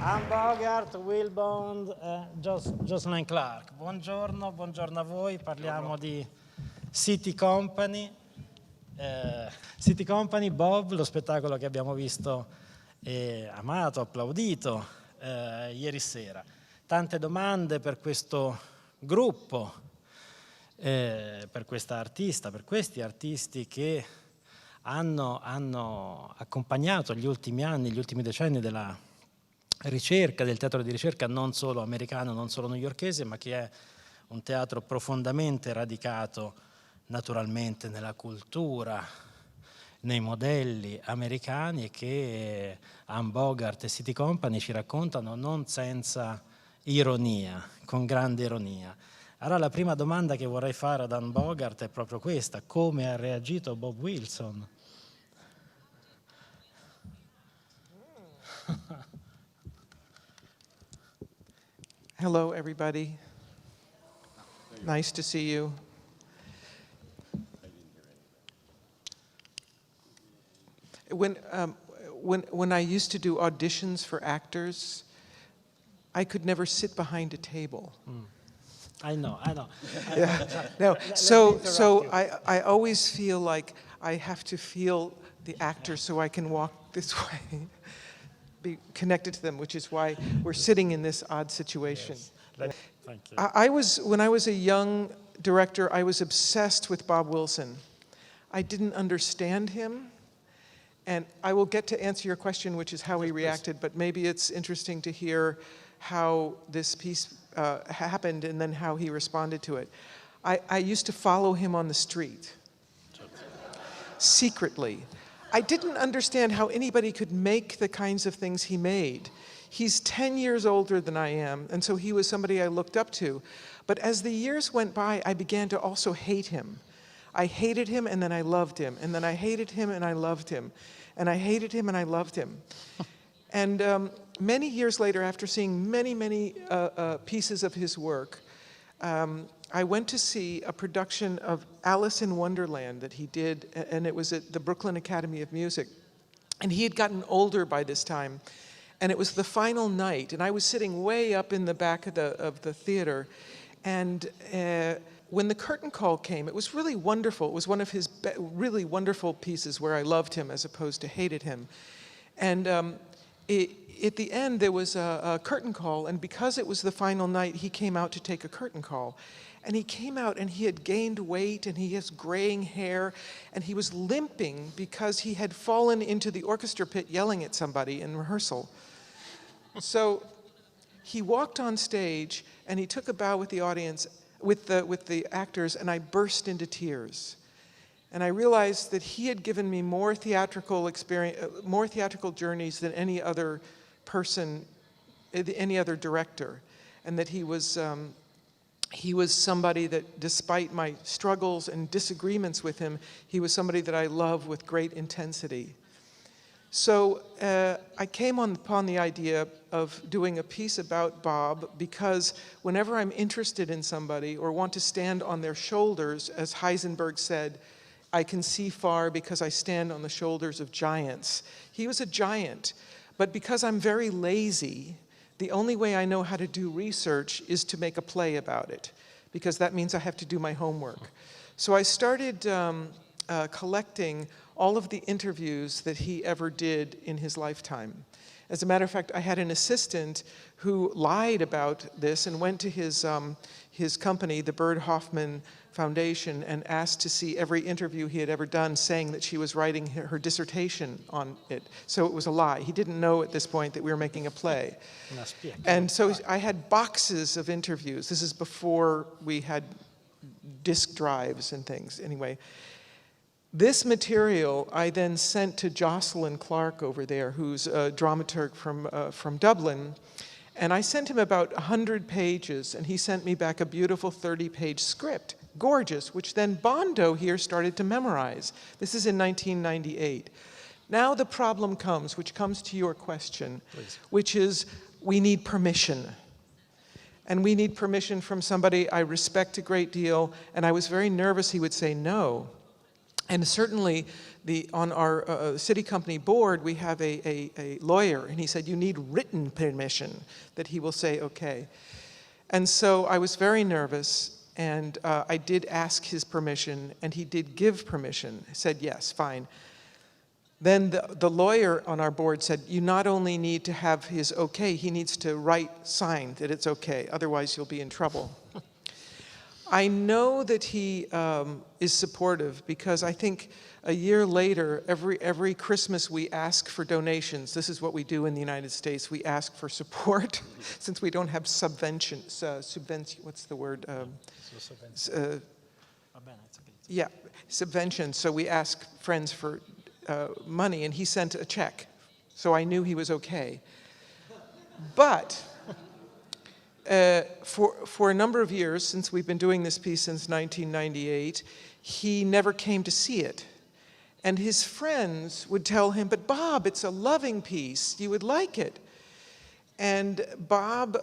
I'm Bogart, Will Bond, Jocelyn Clark. Buongiorno, buongiorno a voi. Parliamo di City Company. City Company, Bob, lo spettacolo che abbiamo visto e amato, applaudito ieri sera. Tante domande per questo gruppo, per questa artista, per questi artisti che hanno accompagnato gli ultimi anni, gli ultimi decenni della ricerca, del teatro di ricerca non solo americano, non solo newyorkese, ma che è un teatro profondamente radicato naturalmente nella cultura, nei modelli americani, e che Bogart e City Company ci raccontano non senza ironia, con grande ironia. Allora la prima domanda che vorrei fare ad Bogart è proprio questa: come ha reagito Bob Wilson? Hello, everybody. Nice to see you. When I used to do auditions for actors, I could never sit behind a table. I know. Yeah. No. So I always feel like I have to feel the actor so I can walk this way. Be connected to them, which is why we're sitting in this odd situation. Yes. Thank you. When I was a young director, I was obsessed with Bob Wilson. I didn't understand him, and I will get to answer your question, which is how he reacted, but maybe it's interesting to hear how this piece happened and then how he responded to it. I used to follow him on the street, secretly. I didn't understand how anybody could make the kinds of things he made. He's 10 years older than I am, and so he was somebody I looked up to. But as the years went by, I began to also hate him. I hated him, and then I loved him. And then I hated him, and I loved him. And I hated him, and I loved him. And many years later, after seeing many pieces of his work, I went to see a production of Alice in Wonderland that he did, and it was at the Brooklyn Academy of Music. And he had gotten older by this time, and it was the final night, and I was sitting way up in the back of the theater, and when the curtain call came, it was really wonderful. It was one of his really wonderful pieces where I loved him as opposed to hated him. And at the end, there was a curtain call, and because it was the final night, he came out to take a curtain call. And he came out, and he had gained weight, and he has graying hair, and he was limping because he had fallen into the orchestra pit yelling at somebody in rehearsal. So he walked on stage, and he took a bow with the audience, with the actors, and I burst into tears. And I realized that he had given me more theatrical experience, more theatrical journeys than any other person, any other director, and that he was somebody that, despite my struggles and disagreements with him, he was somebody that I love with great intensity. So I came upon the idea of doing a piece about Bob because whenever I'm interested in somebody or want to stand on their shoulders, as Heisenberg said, I can see far because I stand on the shoulders of giants. He was a giant, but because I'm very lazy, the only way I know how to do research is to make a play about it, because that means I have to do my homework. So I started collecting all of the interviews that he ever did in his lifetime. As a matter of fact, I had an assistant who lied about this and went to his company, the Byrd Hoffman Foundation, and asked to see every interview he had ever done, saying that she was writing her dissertation on it. So it was a lie. He didn't know at this point that we were making a play. And so I had boxes of interviews. This is before we had disk drives and things. Anyway, this material I then sent to Jocelyn Clark over there, who's a dramaturg from Dublin. And I sent him about 100 pages, and he sent me back a beautiful 30-page script, gorgeous, which then Bondo here started to memorize. This is in 1998. Now the problem comes, which comes to your question, please, which is we need permission. And we need permission from somebody I respect a great deal, and I was very nervous he would say no. And certainly, on our city company board, we have a lawyer, and he said, you need written permission, that he will say, okay. And so I was very nervous, and I did ask his permission, and he did give permission. He said, yes, fine. Then the lawyer on our board said, you not only need to have his okay, he needs to sign that it's okay, otherwise you'll be in trouble. I know that he is supportive, because I think a year later, every Christmas we ask for donations. This is what we do in the United States. We ask for support, since we don't have subvention, what's the word? Yeah, subvention. So we ask friends for money, and he sent a check. So I knew he was okay. But for a number of years, since we've been doing this piece since 1998, he never came to see it. And his friends would tell him, but Bob, it's a loving piece, you would like it. And Bob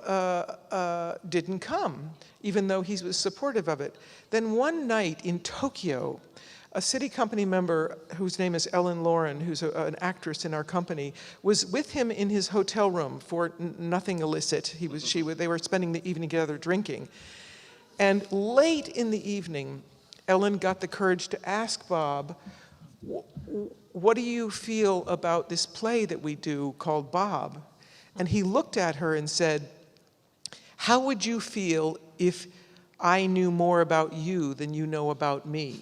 didn't come, even though he was supportive of it. Then one night in Tokyo, a city company member whose name is Ellen Lauren, who's an actress in our company, was with him in his hotel room for nothing illicit. They were spending the evening together drinking. And late in the evening, Ellen got the courage to ask Bob, what do you feel about this play that we do called Bob? And he looked at her and said, how would you feel if I knew more about you than you know about me?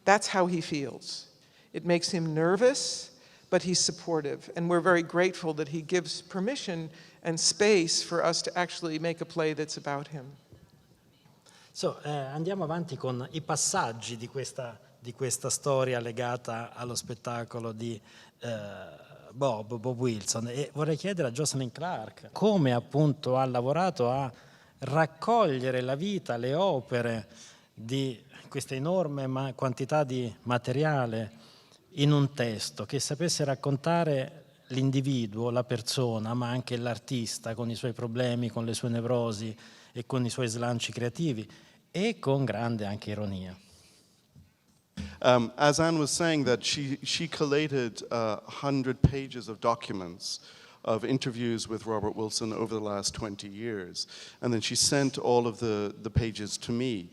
That's how he feels. It makes him nervous, but he's supportive. And we're very grateful that he gives permission and space for us to actually make a play that's about him. So, andiamo avanti con i passaggi di questa storia legata allo spettacolo di Bob Wilson, e vorrei chiedere a Jocelyn Clark come appunto ha lavorato a raccogliere la vita, le opere di questa enorme quantità di materiale in un testo che sapesse raccontare l'individuo, la persona, ma anche l'artista con i suoi problemi, con le sue nevrosi e con i suoi slanci creativi, e con grande anche ironia. As Anne was saying, that she collated 100 pages of documents of interviews with Robert Wilson over the last 20 years. And then she sent all of the pages to me.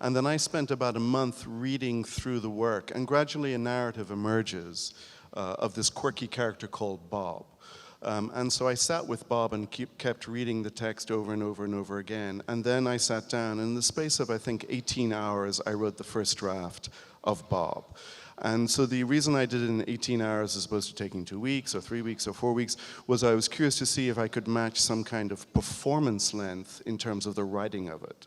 And then I spent about a month reading through the work, and gradually a narrative emerges of this quirky character called Bob. And so I sat with Bob and kept reading the text over and over and over again. And then I sat down, and in the space of, I think, 18 hours, I wrote the first draft of Bob. And so the reason I did it in 18 hours as opposed to taking 2 weeks or 3 weeks or 4 weeks was I was curious to see if I could match some kind of performance length in terms of the writing of it.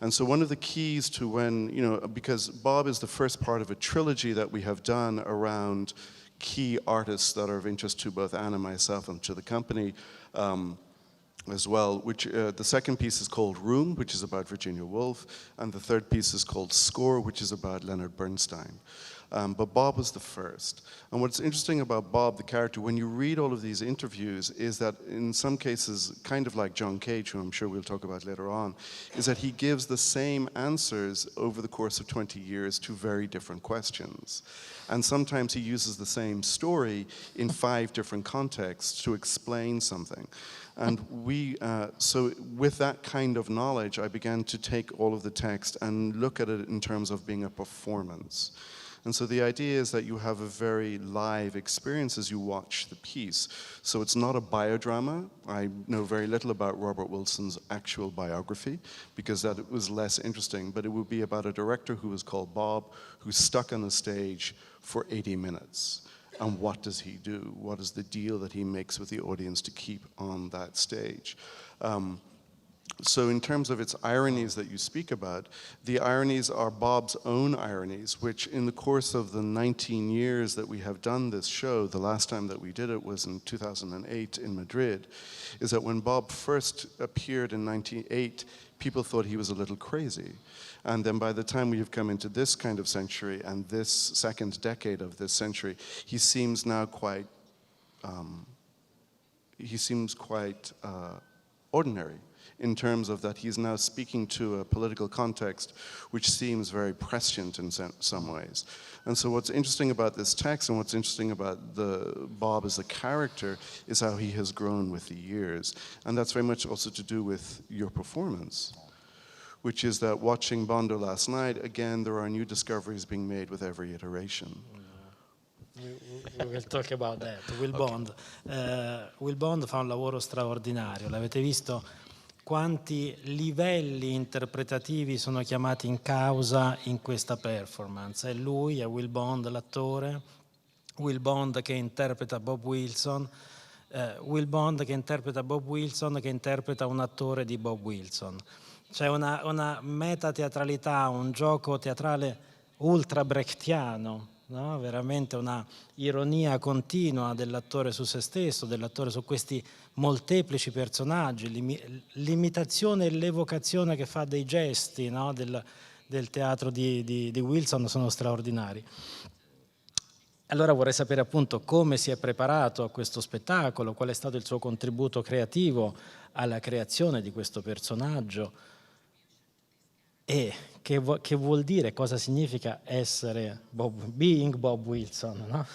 And so one of the keys to when, because Bob is the first part of a trilogy that we have done around key artists that are of interest to both Anne and myself and to the company as well, which the second piece is called Room, which is about Virginia Woolf, and the third piece is called Score, which is about Leonard Bernstein. But Bob was the first. And what's interesting about Bob, the character, when you read all of these interviews, is that in some cases, kind of like John Cage, who I'm sure we'll talk about later on, is that he gives the same answers over the course of 20 years to very different questions. And sometimes he uses the same story in 5 different contexts to explain something. And so with that kind of knowledge, I began to take all of the text and look at it in terms of being a performance. And so the idea is that you have a very live experience as you watch the piece. So it's not a biodrama. I know very little about Robert Wilson's actual biography because that was less interesting, but it would be about a director who was called Bob, who's stuck on a stage for 80 minutes. And what does he do? What is the deal that he makes with the audience to keep on that stage? So in terms of its ironies that you speak about, the ironies are Bob's own ironies, which in the course of the 19 years that we have done this show, the last time that we did it was in 2008 in Madrid, is that when Bob first appeared in 1998, people thought he was a little crazy. And then by the time we have come into this kind of century and this second decade of this century, he seems now quite ordinary. in terms of that he's now speaking to a political context which seems very prescient in some ways. And so what's interesting about this text and what's interesting about Bob as a character is how he has grown with the years. And that's very much also to do with your performance, which is that watching Bondo last night, again, there are new discoveries being made with every iteration. We will talk about that. Will Bond. Will Bond fa un lavoro straordinario. L'avete visto quanti livelli interpretativi sono chiamati in causa in questa performance. È lui, è Will Bond l'attore, Will Bond che interpreta Bob Wilson, Will Bond che interpreta Bob Wilson che interpreta un attore di Bob Wilson. C'è una metateatralità, un gioco teatrale ultra brechtiano, no? Veramente una ironia continua dell'attore su se stesso, dell'attore su questi molteplici personaggi, l'imitazione e l'evocazione che fa dei gesti, no? del teatro di Wilson sono straordinari. Allora vorrei sapere appunto come si è preparato a questo spettacolo, qual è stato il suo contributo creativo alla creazione di questo personaggio e che vuol dire, cosa significa essere being Bob Wilson, no?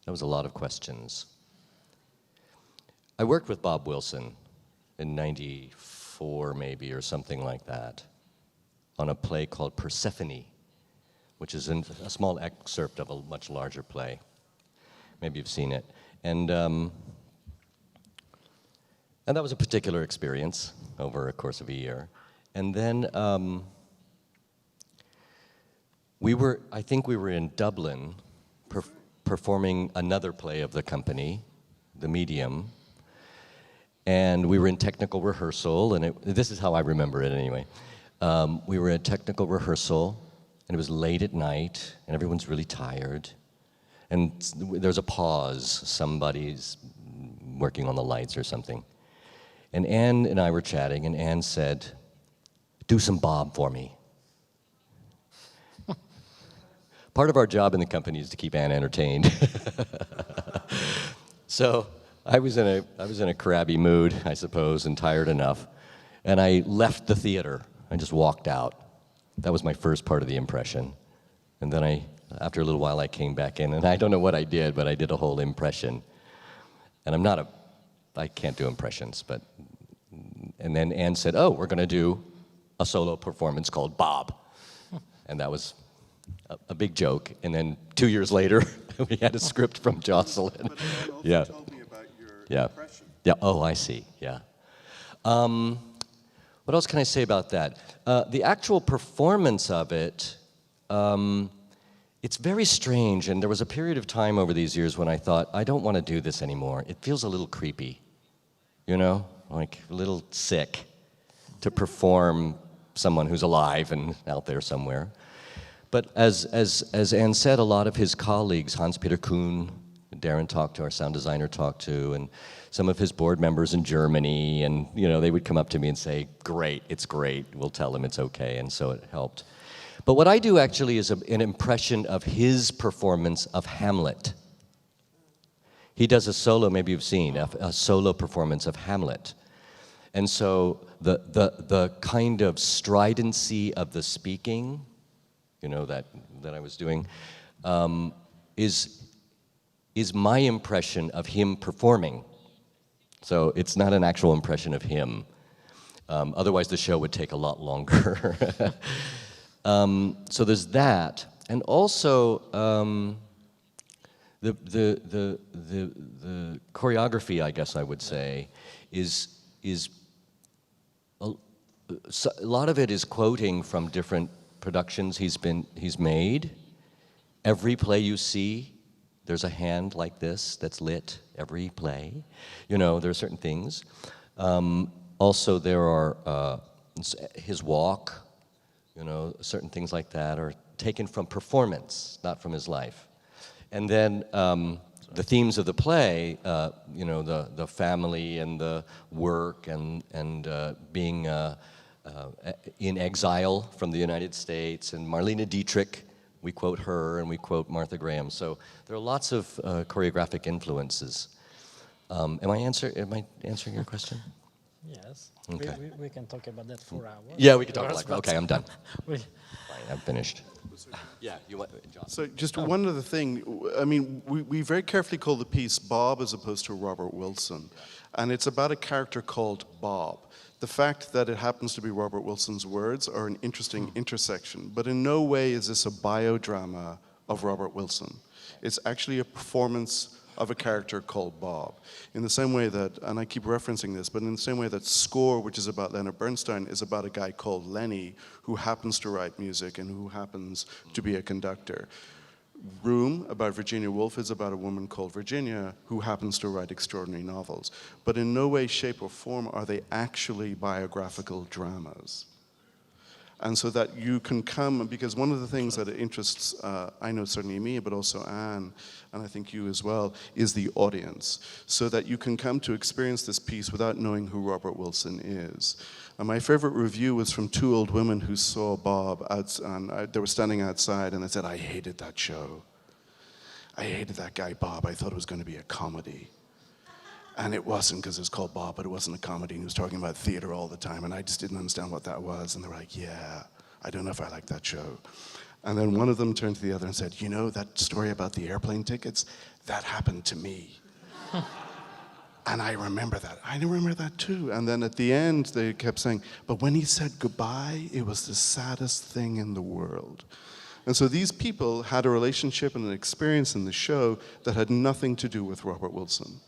That was a lot of questions. I worked with Bob Wilson in '94 maybe or something like that on a play called Persephone, which is a small excerpt of a much larger play. Maybe you've seen it. And that was a particular experience over a course of a year. And then I think we were in Dublin performing another play of the company, The Medium, and we were in technical rehearsal, and this is how I remember it anyway. We were at technical rehearsal, and it was late at night, and everyone's really tired, and there's a pause, somebody's working on the lights or something. And Anne and I were chatting, and Anne said, "Do some Bob for me." Part of our job in the company is to keep Anne entertained. So I was in a crabby mood, I suppose, and tired enough. And I left the theater. I just walked out. That was my first part of the impression. And then after a little while, I came back in, and I don't know what I did, but I did a whole impression. And I can't do impressions, and then Anne said, "Oh, we're going to do a solo performance called Bob." And that was a big joke. And then 2 years later, we had a script from Jocelyn. But Anne also told me about your impression. Yeah, oh, I see, yeah. What else can I say about that? The actual performance of it, it's very strange, and there was a period of time over these years when I thought, I don't want to do this anymore. It feels a little creepy, you know, like a little sick to perform someone who's alive and out there somewhere. But as Anne said, a lot of his colleagues, Hans-Peter Kuhn, Darren talked to, our sound designer talked to, and some of his board members in Germany, and they would come up to me and say, "Great, it's great, we'll tell him it's okay," and so it helped. But what I do actually is an impression of his performance of Hamlet. He does a solo, maybe you've seen, a solo performance of Hamlet. And so the kind of stridency of the speaking, that I was doing, is my impression of him performing. So it's not an actual impression of him. Otherwise the show would take a lot longer. So there's that, and also the choreography, I guess I would say, is a lot of it is quoting from different productions he's made. Every play you see, there's a hand like this that's lit. Every play, there are certain things. Also, there are his walk. Certain things like that are taken from performance, not from his life. And then the themes of the play, the family and the work and being in exile from the United States, and Marlene Dietrich, we quote her and we quote Martha Graham. So there are lots of choreographic influences. Am I answering your question? Yes, Okay. we can talk about that for hours. Yeah, we could talk like, okay, I'm done. We- Fine, I'm finished. Yeah, you want, John? So just one other thing, I mean, we very carefully call the piece Bob as opposed to Robert Wilson. And it's about a character called Bob. The fact that it happens to be Robert Wilson's words are an interesting intersection, but in no way is this a biodrama of Robert Wilson. It's actually a performance of a character called Bob. In the same way that, and I keep referencing this, but in the same way that Score, which is about Leonard Bernstein, is about a guy called Lenny who happens to write music and who happens to be a conductor. Room, about Virginia Woolf, is about a woman called Virginia who happens to write extraordinary novels. But in no way, shape, or form are they actually biographical dramas. And so that you can come, because one of the things that interests, I know certainly me, but also Anne, and I think you as well, is the audience. So that you can come to experience this piece without knowing who Robert Wilson is. And my favorite review was from two old women who saw Bob, and they were standing outside, and they said, I hated that show. I hated that guy Bob. I thought it was going to be a comedy. And it wasn't, because it was called Bob, but it wasn't a comedy. And he was talking about theater all the time, and I just didn't understand what that was. And they were like, yeah, I don't know if I like that show. And then one of them turned to the other and said, you know that story about the airplane tickets? That happened to me. And I remember that. I remember that too. And then at the end, they kept saying, but when he said goodbye, it was the saddest thing in the world. And so these people had a relationship and an experience in the show that had nothing to do with Robert Wilson,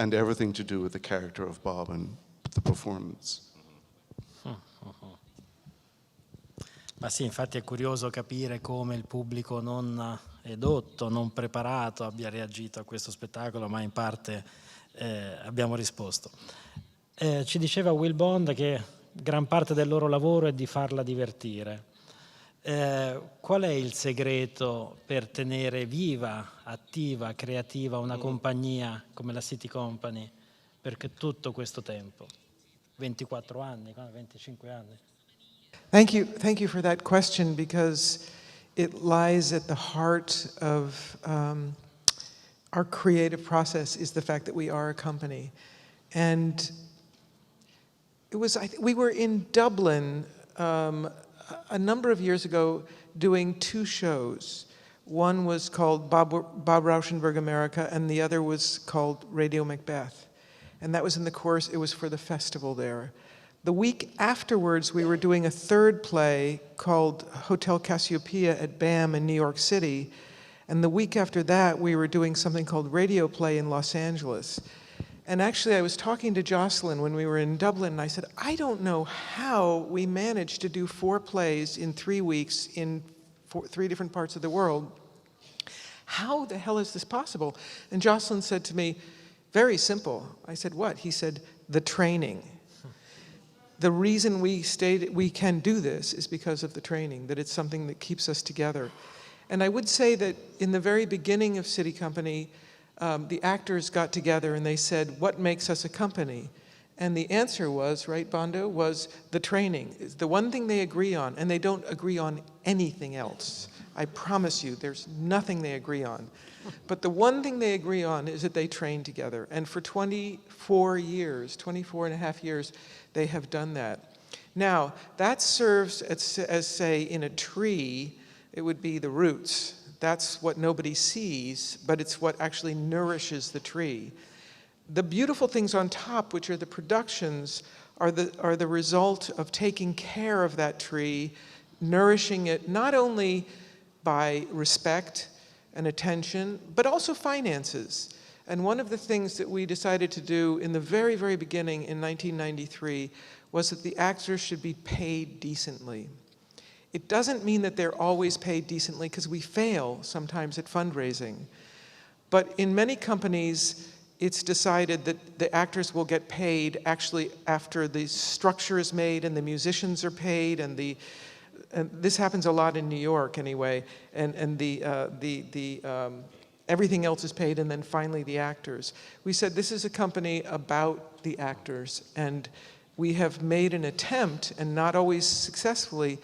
and everything to do with the character of Bob and the performance. Ma sì, infatti è curioso capire come il pubblico non edotto, non preparato abbia reagito a questo spettacolo, ma in parte abbiamo risposto. Ci diceva Will Bond che gran parte del loro lavoro è di farla divertire. Qual è il segreto per tenere viva, attiva, creativa una compagnia come la City Company per tutto questo tempo? 24 anni, 25 anni? Thank you for that question, because it lies at the heart of our creative process, is the fact that we are a company. And it was, we were in Dublin a number of years ago doing two shows. One was called Bob Rauschenberg America, and the other was called Radio Macbeth. And that was in the course, it was for the festival there. The week afterwards, we were doing a third play called Hotel Cassiopeia at BAM in New York City. And the week after that, we were doing something called Radio Play in Los Angeles. And actually, I was talking to Jocelyn when we were in Dublin, and I said, I don't know how we managed to do 4 plays in 3 weeks in 3 different parts of the world. How the hell is this possible? And Jocelyn said to me, very simple. I said, what? He said, the training. The reason we can do this is because of the training, that it's something that keeps us together. And I would say that in the very beginning of City Company, the actors got together and they said, what makes us a company? And the answer was, right, Bondo, was the training. It's the one thing they agree on, and they don't agree on anything else. I promise you, there's nothing they agree on. But the one thing they agree on is that they train together. And for 24 and a half years, they have done that. Now, that serves as say, in a tree, it would be the roots. That's what nobody sees, but it's what actually nourishes the tree. The beautiful things on top, which are the productions, are the result of taking care of that tree, nourishing it not only by respect and attention, but also finances. And one of the things that we decided to do in the very, very beginning in 1993 was that the actors should be paid decently. It doesn't mean that they're always paid decently, because we fail sometimes at fundraising. But in many companies, it's decided that the actors will get paid actually after the structure is made and the musicians are paid, and this happens a lot in New York anyway, and everything else is paid, and then finally the actors. We said this is a company about the actors, and we have made an attempt, and not always successfully,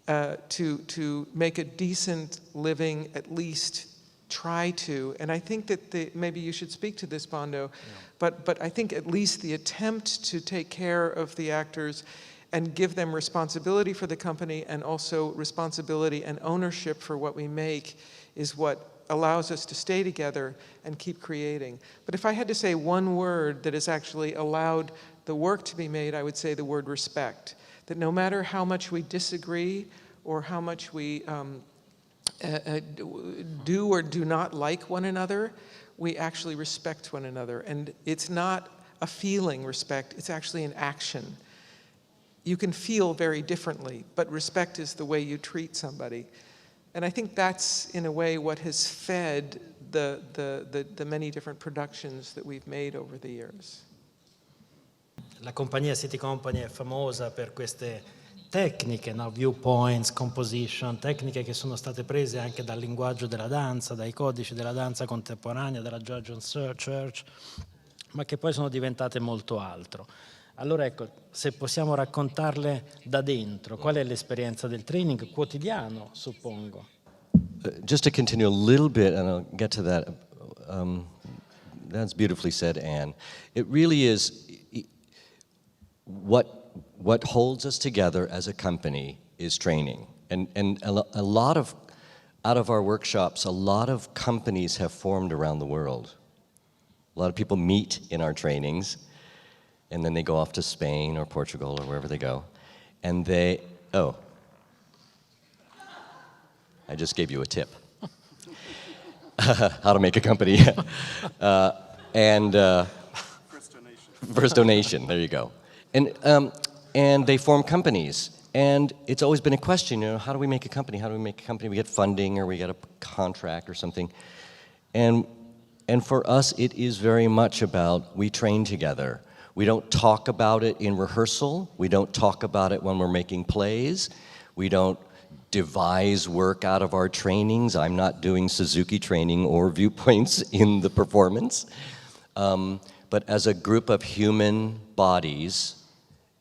to make a decent living, at least try to, and I think that maybe you should speak to this, Bondo, but I think at least the attempt to take care of the actors and give them responsibility for the company and also responsibility and ownership for what we make is what allows us to stay together and keep creating. But if I had to say one word that has actually allowed the work to be made, I would say the word respect. That no matter how much we disagree or how much we do or do not like one another, we actually respect one another. And it's not a feeling respect, it's actually an action. You can feel very differently, but respect is the way you treat somebody. And I think that's, in a way, what has fed the many different productions that we've made over the years. La compagnia City Company è famosa per queste tecniche, no? Viewpoints, composition, tecniche che sono state prese anche dal linguaggio della danza, dai codici della danza contemporanea, dalla Judge Church, ma che poi sono diventate molto altro. Allora ecco, se possiamo raccontarle da dentro, qual è l'esperienza del training quotidiano, suppongo? Just to continue a little bit, and I'll get to that. That's beautifully said, Anne. It really is what holds us together as a company is training. And a lot of, out of our workshops, a lot of companies have formed around the world. A lot of people meet in our trainings, and then they go off to Spain or Portugal or wherever they go. And they, I just gave you a tip. How to make a company. First donation, there you go. And they form companies. And it's always been a question, you know, how do we make a company? How do we make a company? We get funding or we get a contract or something. And for us, it is very much about we train together. We don't talk about it in rehearsal. We don't talk about it when we're making plays. We don't devise work out of our trainings. I'm not doing Suzuki training or viewpoints in the performance. But as a group of human bodies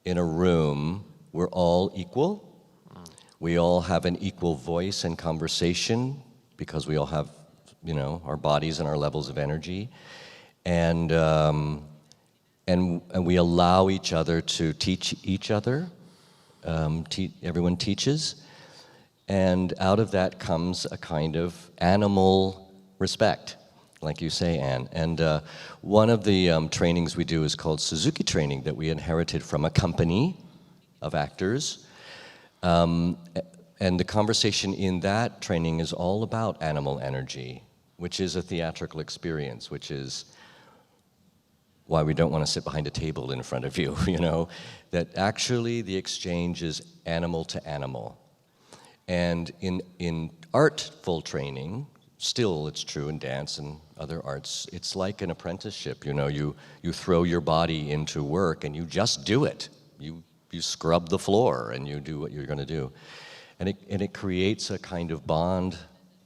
in a room, we're all equal. We all have an equal voice and conversation because we all have, you know, our bodies and our levels of energy. And we allow each other to teach each other. Everyone teaches. And out of that comes a kind of animal respect, like you say, Anne. And one of the trainings we do is called Suzuki training that we inherited from a company of actors. And the conversation in that training is all about animal energy, which is a theatrical experience, which is why we don't want to sit behind a table in front of you, you know, that actually the exchange is animal to animal. And in artful training, still it's true in dance and other arts, it's like an apprenticeship, you know, you throw your body into work and you just do it. You scrub the floor and you do what you're going to do. And it creates a kind of bond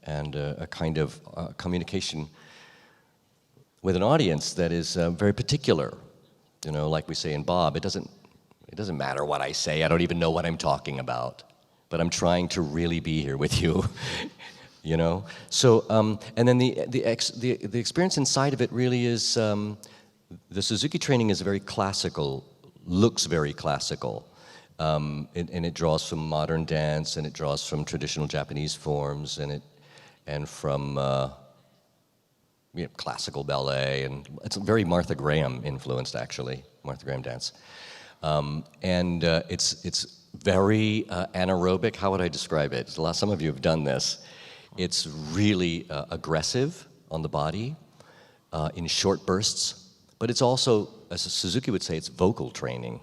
and a kind of communication with an audience that is very particular. You know, like we say in Bob, it doesn't matter what I say, I don't even know what I'm talking about, but I'm trying to really be here with you, you know? So, and then the experience inside of it really is, the Suzuki training is very classical, looks very classical, and it draws from modern dance, and it draws from traditional Japanese forms, and from you know, classical ballet, and it's very Martha Graham influenced, actually, Martha Graham dance. And it's very anaerobic. How would I describe it? Some of you have done this. It's really aggressive on the body in short bursts, but it's also, as Suzuki would say, it's vocal training.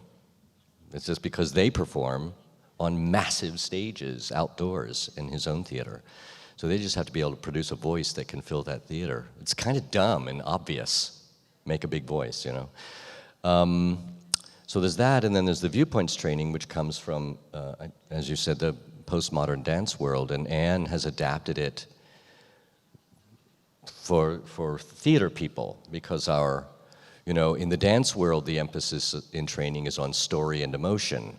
It's just because they perform on massive stages outdoors in his own theater. So they just have to be able to produce a voice that can fill that theater. It's kind of dumb and obvious. Make a big voice, you know. So there's that, and then there's the viewpoints training, which comes from, as you said, the postmodern dance world, and Anne has adapted it for theater people, because you know, in the dance world, the emphasis in training is on story and emotion.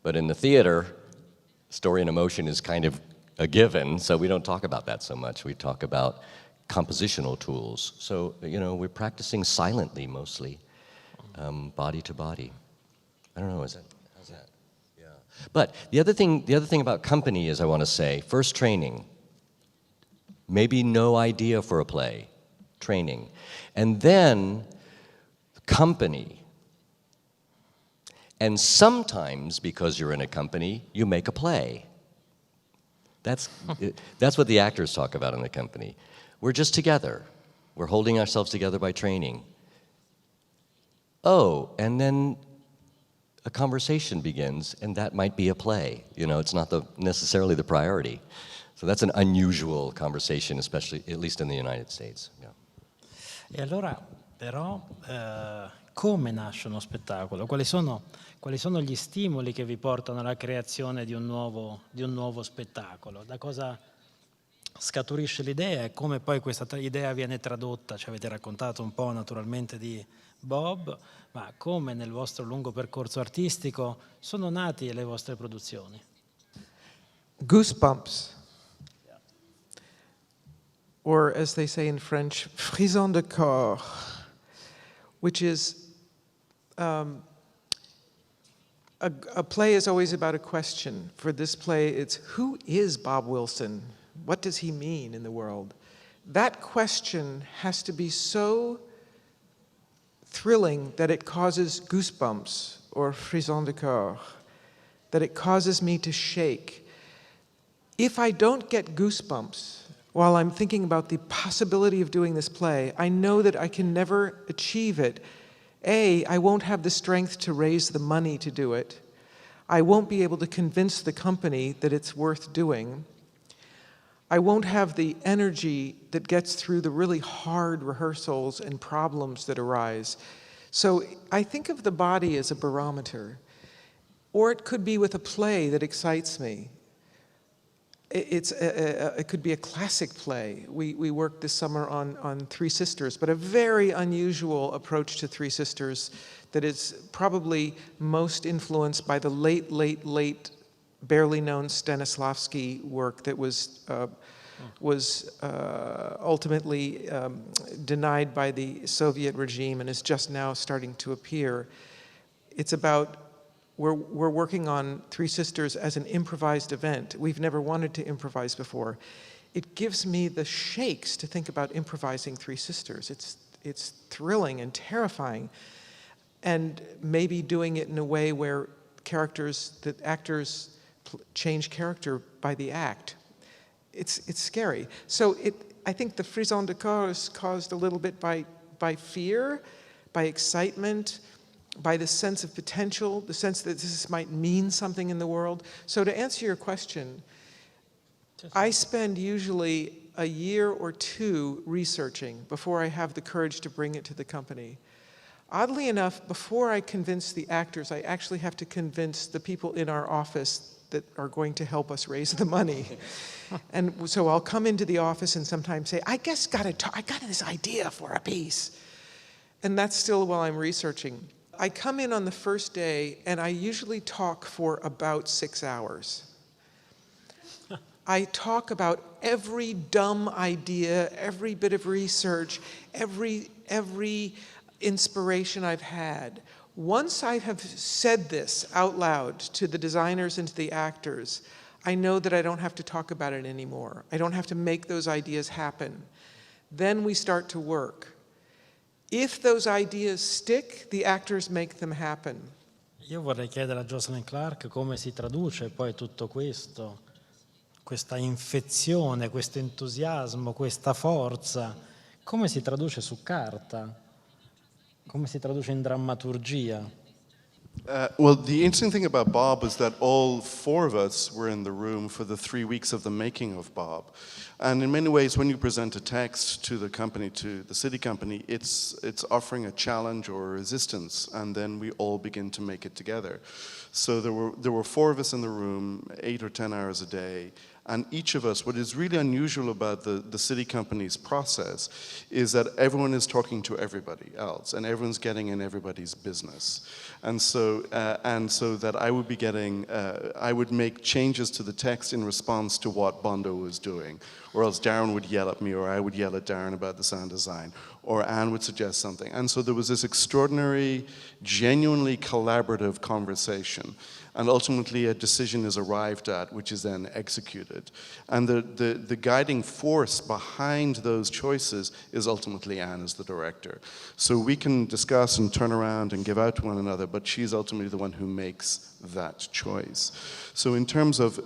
But in the theater, story and emotion is kind of a given, so we don't talk about that so much. We talk about compositional tools. So, we're practicing silently mostly, body to body. I don't know, how's that? Yeah. But the other thing about company is I want to say, first training, maybe no idea for a play, training. And then company. And sometimes, because you're in a company, you make a play. That's what the actors talk about in the company. We're just together. We're holding ourselves together by training. Oh, and then a conversation begins, and that might be a play. It's not necessarily the priority. So that's an unusual conversation, especially, at least in the United States. Yeah. E allora, però, come nasce uno spettacolo? Quali sono gli stimoli che vi portano alla creazione di un nuovo spettacolo? Da cosa scaturisce l'idea e come poi questa idea viene tradotta? Ci avete raccontato un po' naturalmente di Bob, ma come nel vostro lungo percorso artistico sono nate le vostre produzioni? Goosebumps. Or as they say in French, frisson de corps, which is a play is always about a question. For this play, it's who is Bob Wilson? What does he mean in the world? That question has to be so thrilling that it causes goosebumps or frisson de corps, that it causes me to shake. If I don't get goosebumps while I'm thinking about the possibility of doing this play, I know that I can never achieve it. I won't have the strength to raise the money to do it. I won't be able to convince the company that it's worth doing. I won't have the energy that gets through the really hard rehearsals and problems that arise. So I think of the body as a barometer, or it could be with a play that excites me. It could be a classic play. We worked this summer on Three Sisters, but a very unusual approach to Three Sisters that is probably most influenced by the late, barely known Stanislavski work that was ultimately denied by the Soviet regime and is just now starting to appear. It's about we're working on Three Sisters as an improvised event. We've never wanted to improvise before. It gives me the shakes to think about improvising Three Sisters. It's thrilling and terrifying, and maybe doing it in a way where actors change character by the act. It's scary. So I think the frisson de corps is caused a little bit by fear, by excitement, by the sense of potential, the sense that this might mean something in the world. So to answer your question, I spend usually a year or two researching before I have the courage to bring it to the company. Oddly enough, before I convince the actors, I actually have to convince the people in our office that are going to help us raise the money. And so I'll come into the office and sometimes say, I got this idea for a piece. And that's still while I'm researching. I come in on the first day and I usually talk for about 6 hours. I talk about every dumb idea, every bit of research, every inspiration I've had. Once I have said this out loud to the designers and to the actors, I know that I don't have to talk about it anymore. I don't have to make those ideas happen. Then we start to work. If those ideas stick, the actors make them happen. Io vorrei chiedere a Jocelyn Clark come si traduce poi tutto questo, questa infezione, questo entusiasmo, questa forza, come si traduce su carta, come si traduce in drammaturgia. Well, the interesting thing about Bob is that all four of us were in the room for the 3 weeks of the making of Bob. And in many ways, when you present a text to the company, to the city company, it's offering a challenge or a resistance, and then we all begin to make it together. So there were 4 of us in the room, 8 or 10 hours a day, and each of us, what is really unusual about the city company's process is that everyone is talking to everybody else, and everyone's getting in everybody's business. And so that I would be getting, I would make changes to the text in response to what Bondo was doing, or else Darren would yell at me, or I would yell at Darren about the sound design, or Anne would suggest something. And so there was this extraordinary, genuinely collaborative conversation. And ultimately a decision is arrived at, which is then executed. And the guiding force behind those choices is ultimately Anne as the director. So we can discuss and turn around and give out to one another, but she's ultimately the one who makes that choice. So in terms of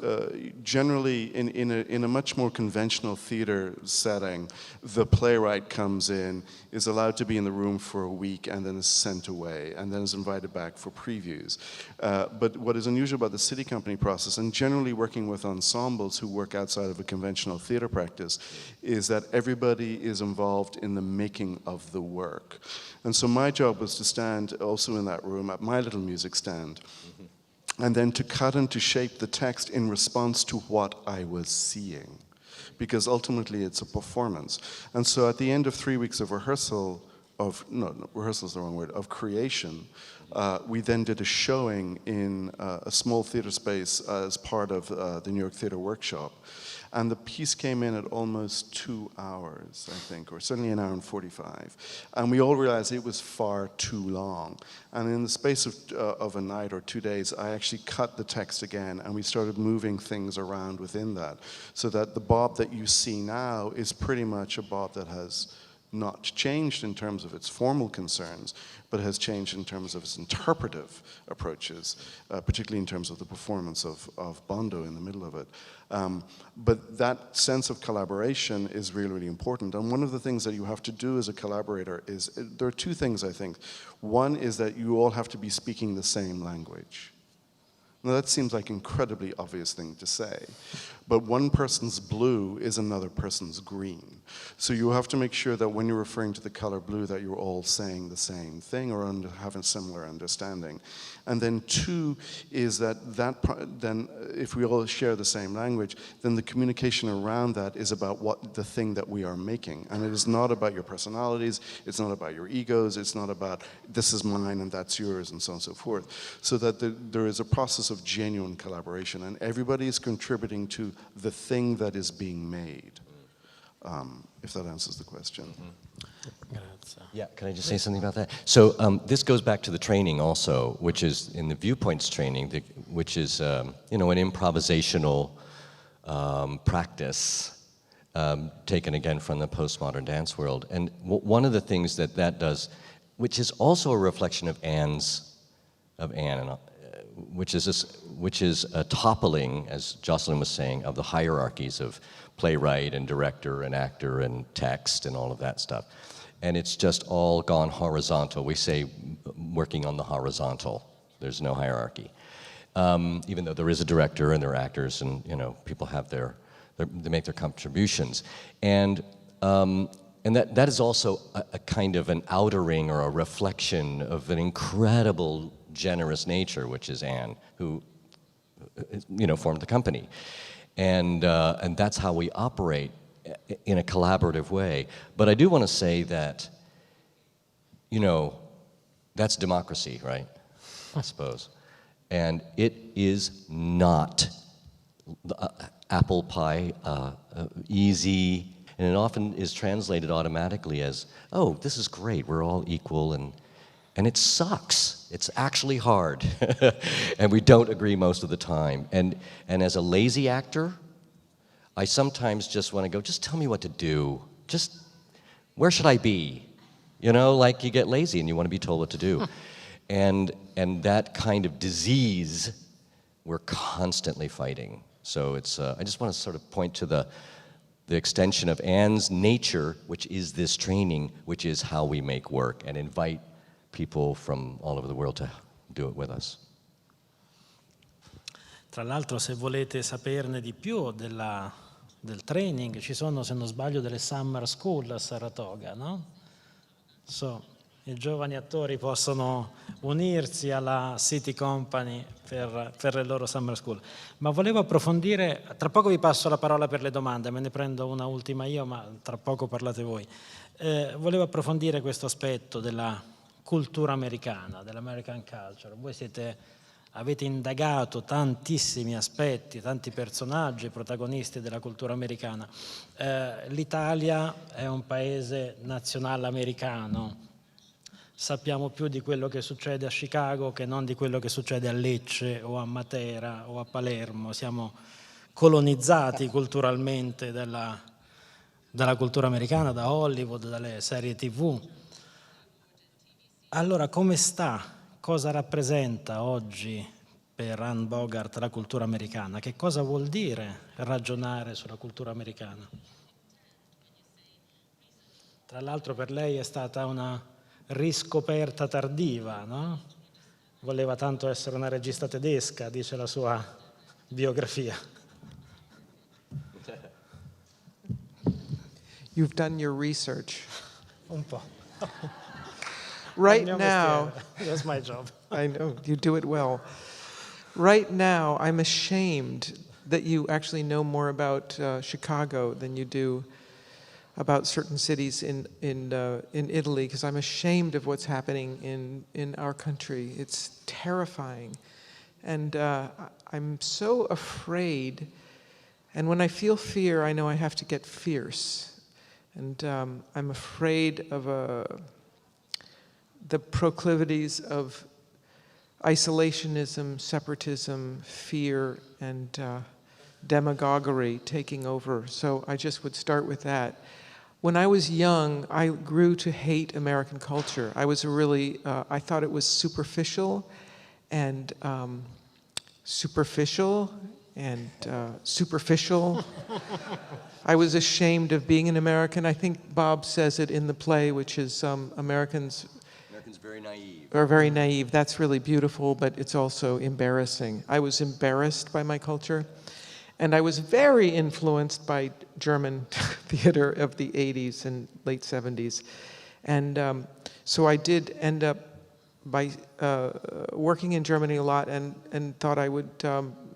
generally in a much more conventional theater setting, the playwright comes in, is allowed to be in the room for a week, and then is sent away, and then is invited back for previews. But what is unusual about the city company process, and generally working with ensembles who work outside of a conventional theater practice, is that everybody is involved in the making of the work. And so my job was to stand also in that room at my little music stand, and then to cut and to shape the text in response to what I was seeing. Because ultimately it's a performance. And so at the end of 3 weeks of rehearsal, rehearsal is the wrong word, of creation, we then did a showing in a small theater space as part of the New York Theater Workshop. And the piece came in at almost 2 hours, I think, or certainly 1 hour and 45. And we all realized it was far too long. And in the space of a night or 2 days, I actually cut the text again, and we started moving things around within that, so that the Bob that you see now is pretty much a Bob that has not changed in terms of its formal concerns, but has changed in terms of its interpretive approaches, particularly in terms of the performance of Bondo in the middle of it. But that sense of collaboration is really, really important. And one of the things that you have to do as a collaborator is, there are 2 things, I think. One is that you all have to be speaking the same language. Now that seems like an incredibly obvious thing to say, but one person's blue is another person's green. So you have to make sure that when you're referring to the color blue that you're all saying the same thing or have a similar understanding. And then 2 is that then if we all share the same language, then the communication around that is about what the thing that we are making. And it is not about your personalities, it's not about your egos, it's not about this is mine and that's yours and so on and so forth. So that there is a process of genuine collaboration, and everybody is contributing to the thing that is being made. If that answers the question. Yeah, can I just say something about that? So this goes back to the training also, which is in the viewpoints training, which is an improvisational practice taken again from the postmodern dance world. And one of the things that does, which is also a reflection of Anne, which is a toppling, as Jocelyn was saying, of the hierarchies of playwright and director and actor and text and all of that stuff. And it's just all gone horizontal. We say working on the horizontal. There's no hierarchy. Even though there is a director and there are actors and people have they make their contributions. And that is also a kind of an outering or a reflection of an incredible generous nature, which is Anne, who formed the company. And that's how we operate in a collaborative way. But I do want to say that, that's democracy, right? I suppose. And it is not apple pie, easy, and it often is translated automatically as, oh, this is great, we're all equal, and it sucks. It's actually hard. And we don't agree most of the time. And as a lazy actor, I sometimes just want to go, just tell me what to do. Just, where should I be? Like you get lazy and you want to be told what to do. And that kind of disease, we're constantly fighting. So it's, I just want to sort of point to the extension of Anne's nature, which is this training, which is how we make work, and invite people from all over the world to do it with us. Tra l'altro, se volete saperne di più del training, ci sono, se non sbaglio, delle summer school a Saratoga, no? I giovani attori possono unirsi alla City Company per le loro summer school. Ma volevo approfondire, tra poco vi passo la parola per le domande, me ne prendo una ultima io, ma tra poco parlate voi. Volevo approfondire questo aspetto della cultura americana, dell'American culture. Voi avete indagato tantissimi aspetti, tanti personaggi protagonisti della cultura americana. L'Italia è un paese nazionale americano. Sappiamo più di quello che succede a Chicago che non di quello che succede a Lecce o a Matera o a Palermo. Siamo colonizzati culturalmente dalla cultura americana, da Hollywood, dalle serie TV. Allora, come sta? Cosa rappresenta oggi per Anne Bogart la cultura americana? Che cosa vuol dire ragionare sulla cultura americana? Tra l'altro per lei è stata una riscoperta tardiva, no? Voleva tanto essere una regista tedesca, dice la sua biografia. You've done your research. Un po'. Right now, that's my job. I know, you do it well. Right now, I'm ashamed that you actually know more about Chicago than you do about certain cities in Italy, because I'm ashamed of what's happening in our country. It's terrifying. And I'm so afraid. And when I feel fear, I know I have to get fierce. And I'm afraid of the proclivities of isolationism, separatism, fear, and demagoguery taking over. So I just would start with that. When I was young, I grew to hate American culture. I was I thought it was superficial and superficial. I was ashamed of being an American. I think Bob says it in the play, which is Americans very naive. are very naive. That's really beautiful, but it's also embarrassing. I was embarrassed by my culture. And I was very influenced by German theater of the 80s and late 70s. And so I did end up by working in Germany a lot and thought I would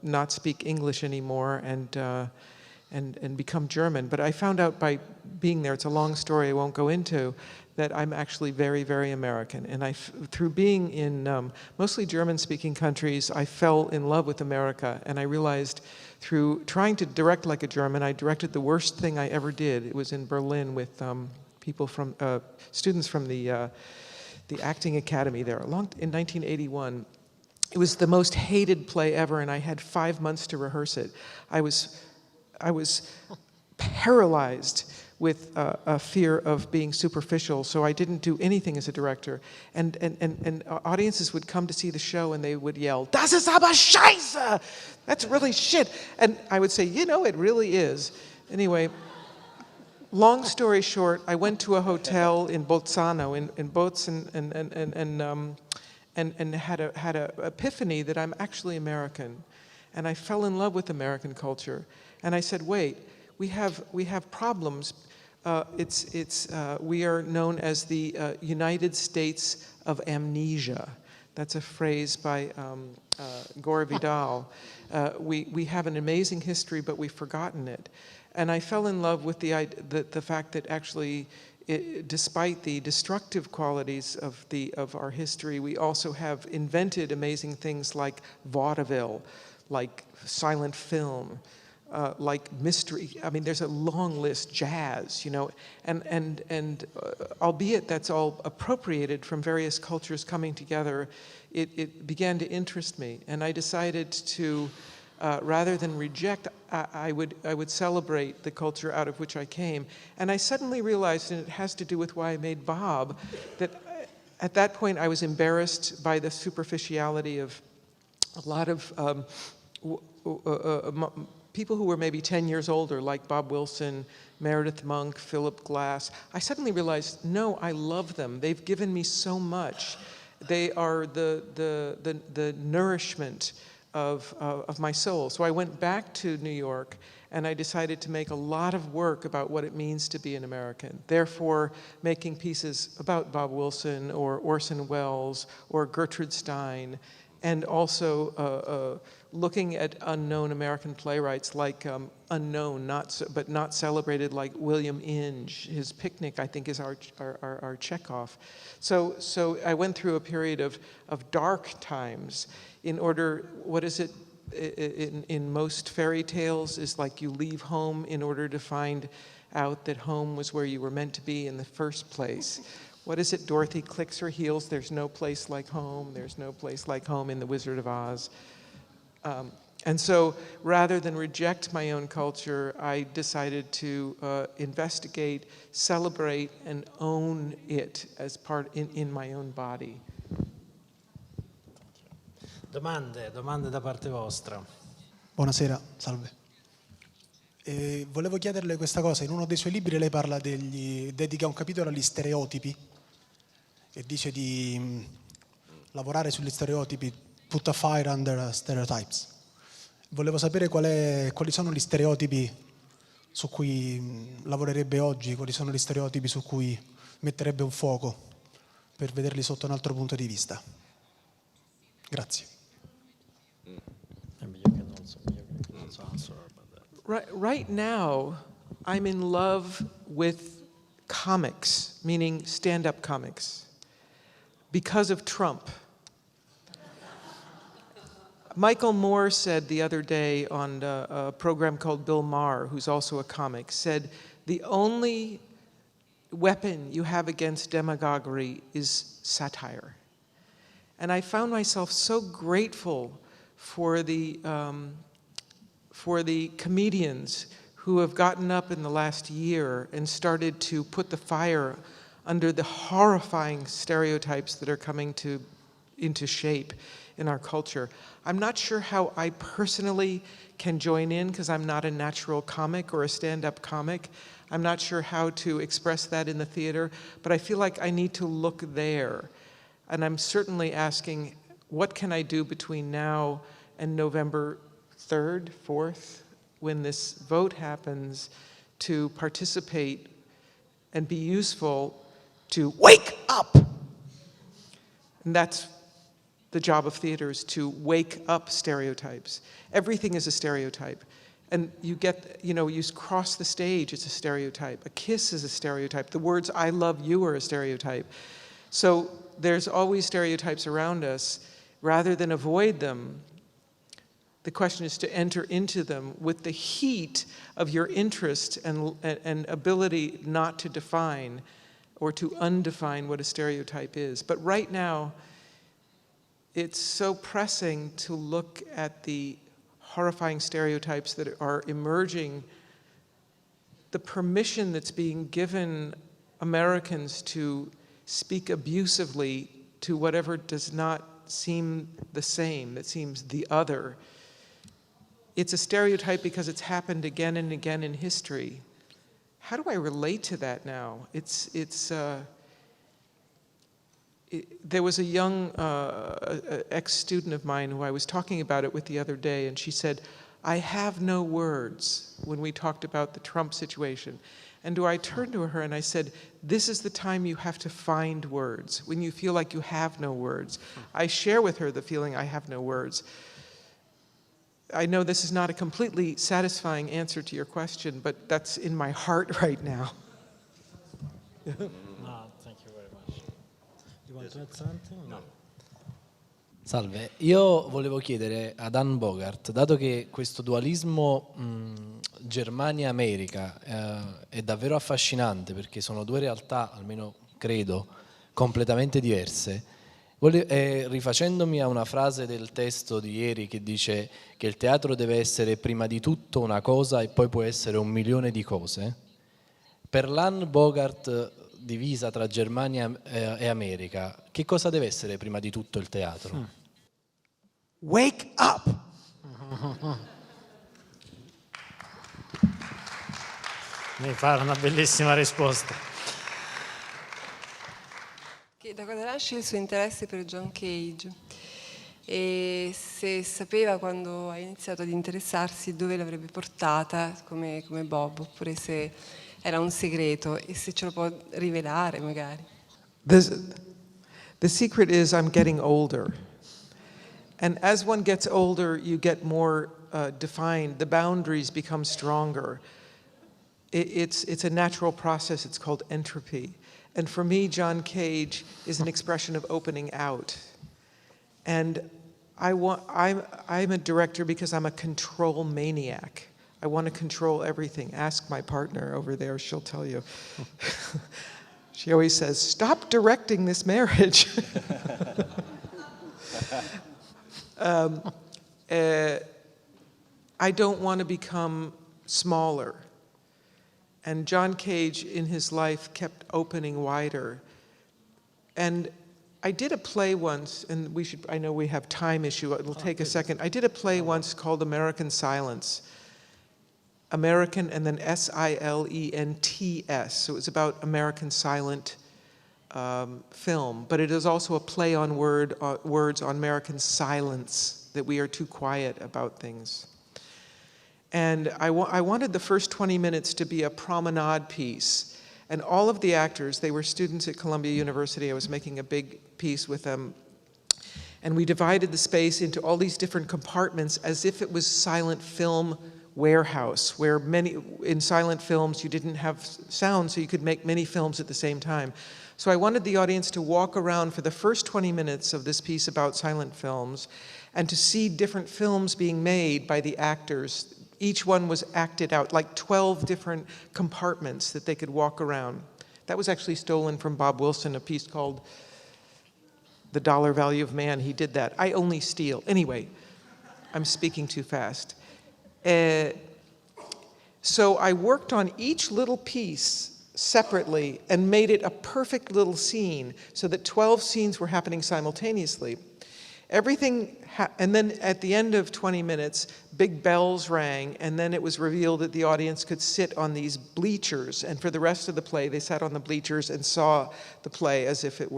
not speak English anymore and become German. But I found out by being there, it's a long story I won't go into, that I'm actually very, very American. And through being in mostly German-speaking countries, I fell in love with America. And I realized through trying to direct like a German, I directed the worst thing I ever did. It was in Berlin with people from, students from the acting academy there in 1981. It was the most hated play ever, and I had 5 months to rehearse it. I was paralyzed with a fear of being superficial, so I didn't do anything as a director. And audiences would come to see the show and they would yell, "Das ist aber scheiße!" That's really shit. And I would say, you know, it really is. Anyway, long story short, I went to a hotel in Bolzano, in Bozen, and had a epiphany that I'm actually American. And I fell in love with American culture. And I said, wait, we have problems. We are known as the United States of Amnesia. That's a phrase by Gore Vidal. We have an amazing history, but we've forgotten it. And I fell in love with the fact that actually, despite the destructive qualities of our history, we also have invented amazing things like vaudeville, like silent film, like mystery. I mean, there's a long list, jazz, you know, and albeit that's all appropriated from various cultures coming together, it began to interest me, and I decided to, rather than reject, I would celebrate the culture out of which I came. And I suddenly realized, and it has to do with why I made Bob, that at that point I was embarrassed by the superficiality of a lot of people who were maybe 10 years older, like Bob Wilson, Meredith Monk, Philip Glass. I suddenly realized, no, I love them. They've given me so much. They are the nourishment of my soul. So I went back to New York and I decided to make a lot of work about what it means to be an American. Therefore, making pieces about Bob Wilson or Orson Welles or Gertrude Stein, and also looking at unknown American playwrights like unknown, but not celebrated, like William Inge. His Picnic, I think, is our Chekhov. So I went through a period of dark times in order, what is it, in most fairy tales is like you leave home in order to find out that home was where you were meant to be in the first place. What is it? Dorothy clicks her heels. There's no place like home. There's no place like home in The Wizard of Oz. And so rather than reject my own culture, I decided to investigate, celebrate, and own it as part in my own body. Domande da parte vostra. Buonasera, salve. Volevo chiederle questa cosa. In uno dei suoi libri lei parla dedica un capitolo agli stereotipi e dice di lavorare sugli stereotipi, put a fire under stereotypes. Volevo sapere quali sono gli stereotipi su cui lavorerebbe oggi, quali sono gli stereotipi su cui metterebbe un fuoco per vederli sotto un altro punto di vista. Grazie. Right now, I'm in love with comics, meaning stand-up comics, because of Trump. Michael Moore said the other day on a program called Bill Maher, who's also a comic, said the only weapon you have against demagoguery is satire. And I found myself so grateful for the comedians who have gotten up in the last year and started to put the fire under the horrifying stereotypes that are coming into shape in our culture. I'm not sure how I personally can join in because I'm not a natural comic or a stand-up comic. I'm not sure how to express that in the theater, but I feel like I need to look there. And I'm certainly asking, what can I do between now and November 3rd, 4th, when this vote happens, to participate and be useful to wake up? And that's the job of theater, is to wake up stereotypes. Everything is a stereotype. And you cross the stage, it's a stereotype. A kiss is a stereotype. The words, I love you, are a stereotype. So there's always stereotypes around us. Rather than avoid them, the question is to enter into them with the heat of your interest and ability not to define or to undefine what a stereotype is. But right now, it's so pressing to look at the horrifying stereotypes that are emerging, the permission that's being given Americans to speak abusively to whatever does not seem the same, that seems the other. It's a stereotype because it's happened again and again in history. How do I relate to that now? There was a young ex-student of mine who I was talking about it with the other day, and she said, I have no words, when we talked about the Trump situation. And I turned to her and I said, this is the time you have to find words, when you feel like you have no words. I share with her the feeling I have no words. I know this is not a completely satisfying answer to your question, but that's in my heart right now. No, thank you very much. You want to add something? No. Salve, io volevo chiedere ad Anne Bogart, dato che questo dualismo Germania-America è davvero affascinante perché sono due realtà, almeno credo, completamente diverse, rifacendomi a una frase del testo di ieri che dice che il teatro deve essere prima di tutto una cosa e poi può essere 1.000.000 di cose, per l'Anne Bogart divisa tra Germania e America, che cosa deve essere prima di tutto il teatro? Wake up! Mi pare una bellissima risposta. Da cosa nasce il suo interesse per John Cage? e se sapeva quando ha iniziato ad interessarsi dove l'avrebbe portata come Bob, oppure se era un segreto e se ce lo può rivelare magari. The secret is I'm getting older. And as one gets older, you get more defined. The boundaries become stronger. It's a natural process. It's called entropy. And for me, John Cage is an expression of opening out. And I'm a director because I'm a control maniac. I want to control everything. Ask my partner over there, she'll tell you. She always says, "Stop directing this marriage." I don't want to become smaller. And John Cage, in his life, kept opening wider. And I did a play once, and I know we have time issue, it'll take a second. I did a play once called American Silence. American and then S-I-L-E-N-T-S. So it was about American silent film, but it is also a play on words on American silence, that we are too quiet about things. And I wanted the first 20 minutes to be a promenade piece. And all of the actors, they were students at Columbia University. I was making a big piece with them. And we divided the space into all these different compartments as if it was silent film warehouse, where in silent films you didn't have sound, so you could make many films at the same time. So I wanted the audience to walk around for the first 20 minutes of this piece about silent films and to see different films being made by the actors. Each one was acted out, like 12 different compartments that they could walk around. That was actually stolen from Bob Wilson, a piece called The Dollar Value of Man. He did that. I only steal. Anyway, I'm speaking too fast. So I worked on each little piece separately and made it a perfect little scene so that 12 scenes were happening simultaneously. Everything, and then at the end of 20 minutes, big bells rang, and then it was revealed that the audience could sit on these bleachers, and for the rest of the play, they sat on the bleachers and saw the play as if it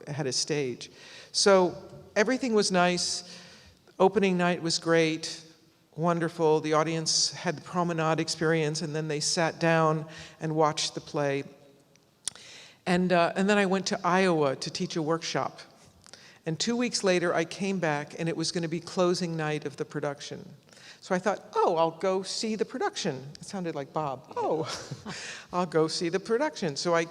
had a stage. So everything was nice. Opening night was great. Wonderful. The audience had the promenade experience, and then they sat down and watched the play. And then I went to Iowa to teach a workshop. And 2 weeks later, I came back, and it was going to be closing night of the production. So I thought, I'll go see the production. It sounded like Bob. I'll go see the production. So I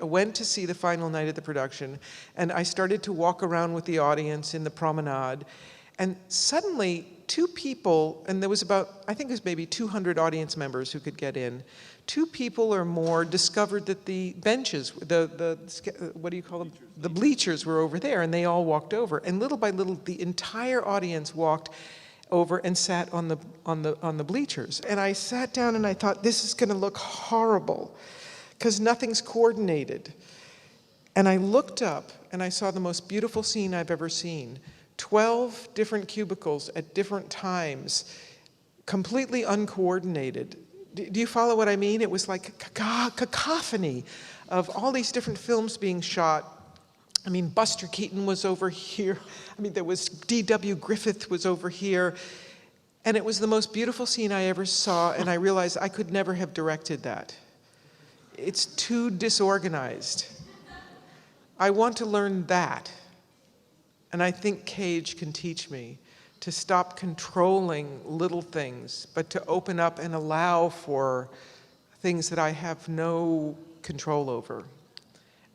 went to see the final night of the production, and I started to walk around with the audience in the promenade. And suddenly, two people, and there was I think it was maybe 200 audience members who could get in. Two people or more discovered that the benches, what do you call them? The bleachers were over there, and they all walked over. And little by little, the entire audience walked over and sat on the bleachers. And I sat down and I thought, this is going to look horrible because nothing's coordinated. And I looked up and I saw the most beautiful scene I've ever seen. 12 different cubicles at different times, completely uncoordinated. Do you follow what I mean? It was like a cacophony of all these different films being shot. I mean, Buster Keaton was over here. I mean, there was D.W. Griffith was over here. And it was the most beautiful scene I ever saw, and I realized I could never have directed that. It's too disorganized. I want to learn that. And I think Cage can teach me to stop controlling little things, but to open up and allow for things that I have no control over.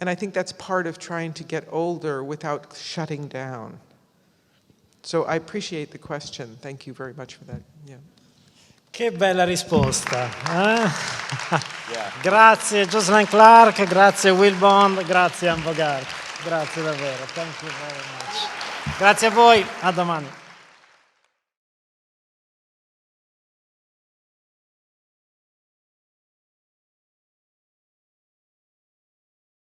And I think that's part of trying to get older without shutting down. So I appreciate the question. Thank you very much for that. Yeah. Che bella risposta. Grazie Jocelyn Clark, grazie Will Bond, grazie Bogart. Grazie davvero. Thank you very much. Grazie a voi, a domani.